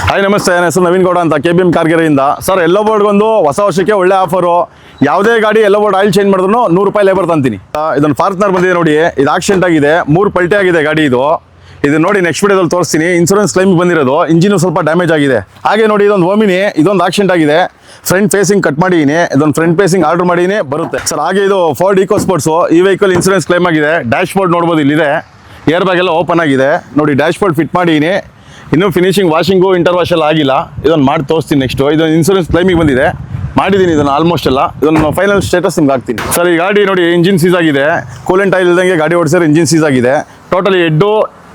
Hi ನಮಸ್ತೆ, ನನ್ನ ಹೆಸರು ನವೀನ್ ಗೌಡ ಅಂತ KBM ಕಾರ್ಗೆರೆಯಿಂದ. ಸರ್, ಎಲ್ಲೋ ಬೋರ್ಡ್ಗೊಂದು ಹೊಸ ವರ್ಷಕ್ಕೆ ಒಳ್ಳೆ ಆಫರು. ಯಾವುದೇ ಗಾಡಿ ಎಲ್ಲೋ ಬೋರ್ಡ್ ಆಯಿಲ್ ಚೇಂಜ್ ಮಾಡಿದ್ರು ₹100 ಲೇಬರ್ ತಂತೀನಿ. ಇದೊಂದು ಫಾರ್ಚುನರ್ ಬಂದಿದೆ ನೋಡಿ, ಇದು ಆಕ್ಸಿಡೆಂಟ್ ಆಗಿದೆ, 3 ಪಲ್ಟೆ ಆಗಿದೆ ಗಾಡಿ ಇದು ನೋಡಿ ನೆಕ್ಸ್ಟ್ ವಿಡಿಯೋದಲ್ಲಿ ತೋರಿಸ್ತೀನಿ. ಇನ್ಸೂರೆನ್ಸ್ ಕ್ಲೈಮ್ ಬಂದಿರೋದು, ಇಂಜಿನ್ ಸ್ವಲ್ಪ ಡ್ಯಾಮೇಜ್ ಆಗಿದೆ. ಹಾಗೆ ನೋಡಿ ಇದೊಂದು ಓಮಿನಿ, ಇದೊಂದು ಆಕ್ಸಿಡೆಂಟ್ ಆಗಿದೆ, ಫ್ರಂಟ್ ಫೇಸಿಂಗ್ ಕಟ್ ಮಾಡಿದ್ದೀನಿ, ಇದೊಂದು ಫ್ರಂಟ್ ಫೇಸಿಂಗ್ ಆರ್ಡರ್ ಮಾಡಿದ್ದೀನಿ, ಬರುತ್ತೆ ಸರ್. ಹಾಗೆ ಇದು ಫೋರ್ಡ್ ಈಕೋ ಸ್ಪೋರ್ಟ್ಸು, ಈ ವೆಹಿಕಲ್ ಇನ್ಸೂರೆನ್ಸ್ ಕ್ಲೈಮ್ ಆಗಿದೆ. ಡ್ಯಾಶ್ ಬೋರ್ಡ್ ನೋಡ್ಬೋದು, ಇಲ್ಲಿದೆ, ಏರ್ ಬ್ಯಾಗ್ ಎಲ್ಲ ಓಪನ್ ಆಗಿದೆ ನೋಡಿ. ಡ್ಯಾಶ್ ಬೋರ್ಡ್ ಫಿಟ್ ಮಾಡಿದ್ದೀನಿ, ಇನ್ನೂ ಫಿನಿಶಿಂಗ್ ವಾಷಿಂಗು ಇಂಟರ್ ವಾಶ್ ಎಲ್ಲ ಆಗಿಲ್ಲ. ಇದನ್ನು ಮಾಡಿ ತೋರಿಸ್ತೀನಿ ನೆಕ್ಸ್ಟು. ಇದೊಂದು ಇನ್ಸೂರೆನ್ಸ್ ಕ್ಲೈಮಿಗೆ ಬಂದಿದೆ, ಮಾಡಿದ್ದೀನಿ ಇದನ್ನು ಆಲ್ಮೋಸ್ಟ್ ಎಲ್ಲ. ಇದನ್ನು ಫೈನಲ್ ಸ್ಟೇಟಸ್ ನಿಮ್ಗೆ ಹಾಕ್ತೀನಿ ಸರ್. ಈ ಗಾಡಿ ನೋಡಿ ಇಂಜಿನ್ ಸೀಸ್ ಆಗಿದೆ, ಕೂಲೆಂಟ್ ಆಯಿಲ್ ಇಲ್ದಂಗೆ ಗಾಡಿ ಓಡಿಸಿದ್ರೆ ಇಂಜಿನ್ ಸೀಸ್ ಆಗಿದೆ. ಟೋಟಲಿ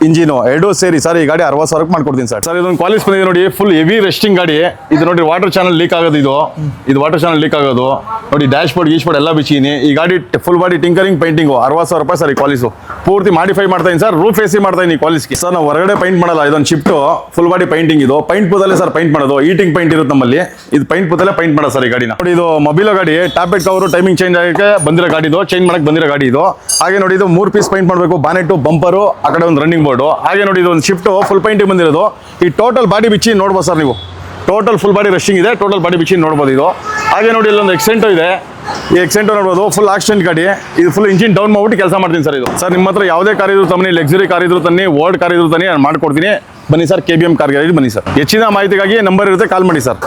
ಇಂಜಿನು ಎರಡು ಸೇರಿ ಸರ್ ಈ ಗಾಡಿ 60,000 ಮಾಡ್ಕೊಡ್ತೀನಿ ಸರ್. ಸರ್ ಇದೊಂದು ಕ್ವಾಲಿಸ್ ಬಂದಿದೆ ನೋಡಿ, ಫುಲ್ ಹೆವಿ ರೆಸ್ಟಿಂಗ್ ಗಾಡಿ. ಇದು ನೋಡಿ ವಾಟರ್ ಚಾನಲ್ ಲೀಕ್ ಆಗೋದು, ಇದು ವಾಟರ್ ಚಾನಲ್ ಲೀಕ್ ಆಗೋದು ನೋಡಿ. ಡ್ಯಾಶ್ ಬೋರ್ಡ್ ಎಲ್ಲ ಬಿಚ್ಚಿನಿ. ಈ ಗಾಡಿ full body tinkering painting, ₹60,000 sir. ಈ ಕ್ವಾಲಿಸು ಪೂರ್ತಿ ಮಾಡಿಫೈ ಮಾಡ್ತಾಯಿನಿ ಸರ್. ರೂಫ್ ಎಸಿ ಮಾಡ್ತಾಯಿನಿ ಕ್ವಾಲಿಸ್ಗೆ ಸರ್. ನಾವು ಹೊರಗಡೆ ಪೈಂಟ್ ಮಾಡಲ್ಲ, ಇದೊಂದು ಶಿಫ್ಟು ಫುಲ್ ಬಾಡಿ ಪೈಂಟಿಂಗ್. ಇದು ಪೈಂಟ್ ಪೂದಲ್ಲೇ ಸರ್ ಪೈಂಟ್ ಮಾಡೋದು, ಈಟಿಂಗ್ ಪೈಂಟ್ ಇರುತ್ತೆ ನಮ್ಮಲ್ಲಿ. ಇದು ಪೈಂಟ್ ಪೂದಲ್ಲೇ ಪೈಂಟ್ ಮಾಡೋದು ಸರ್ ಈ ಗಾಡಿನ. ನೋಡಿ ಇದು ಮೊಬೈಲೋ ಗಾಡಿ, ಟ್ಯಾಬ್ಲೆಟ್ ಕವರು ಟೈಮಿಂಗ್ ಚೇಂಜ್ ಆಗಕ್ಕೆ ಬಂದಿರೋ ಗಾಡಿ, ಚೇಂಜ್ ಮಾಡಕ್ಕೆ ಬಂದಿರೋ ಗಾಡಿ ಇದು. ಹಾಗೆ ನೋಡಿ ಇದು 3 ಪೀಸ್ ಪೈಂಟ್ ಮಾಡಬೇಕು, ಬಾನೆಟು, ಬಂಪರು, ಆ ಕಡೆ ಒಂದು ರನ್ನಿಂಗ್ ಬೋರ್ಡು. ಹಾಗೆ ನೋಡಿ ಇದು ಒಂದು ಶಿಫ್ಟ್ ಫುಲ್ ಪೈಂಟಿಂಗ್ ಬಂದಿರೋದು. ಈ ಟೋಟಲ್ ಬಾಡಿ ಬಿಚ್ಚಿ ನೋಡ್ಬೋದು ಸರ್ ನೀವು. ಟೋಟಲ್ ಫುಲ್ ಬಾಡಿ ರಶಿಂಗ್ ಇದೆ, ಟೋಟಲ್ ಬಾಡಿ ಬಿಚ್ಚಿ ನೋಡ್ಬೋದು ಇದು. ಹಾಗೆ ನೋಡಿ ಇಲ್ಲೊಂದು ಎಕ್ಸೆಂಟೋ ಇದೆ, ಈ ಎಕ್ಸೆಂಟೋ ನೋಡ್ಬೋದು, ಫುಲ್ ಆಕ್ಸಿಡೆಂಟ್ ಗಾಡಿ. ಇದು ಫುಲ್ ಇಂಜಿನ್ ಡೌನ್ ಮಾಡ್ಬಿಟ್ಟು ಕೆಲಸ ಮಾಡ್ತೀನಿ ಸರ್ ಇದು. ಸರ್ ನಿಮ್ಮ ಹತ್ರ ಯಾವುದೇ ಕಾರ್ ಇದ್ರು ತನ್ನಿ, ಲಕ್ಸುರಿ ಕಾರ್ ಇದ್ರು ತನ್ನಿ, ಓಲ್ಡ್ ಕಾರ್ ಇದ್ರು ತನ್ನಿ, ನಾನು ಮಾಡ್ಕೊಡ್ತೀನಿ. ಬನ್ನಿ ಸರ್, KBM ಕಾರ್ಗೆರೆ ಬನ್ನಿ ಸರ್. ಹೆಚ್ಚಿನ ಮಾಹಿತಿಗಾಗಿ ನಂಬರ್ ಇರುತ್ತೆ, ಕಾಲ್ ಮಾಡಿ ಸರ್.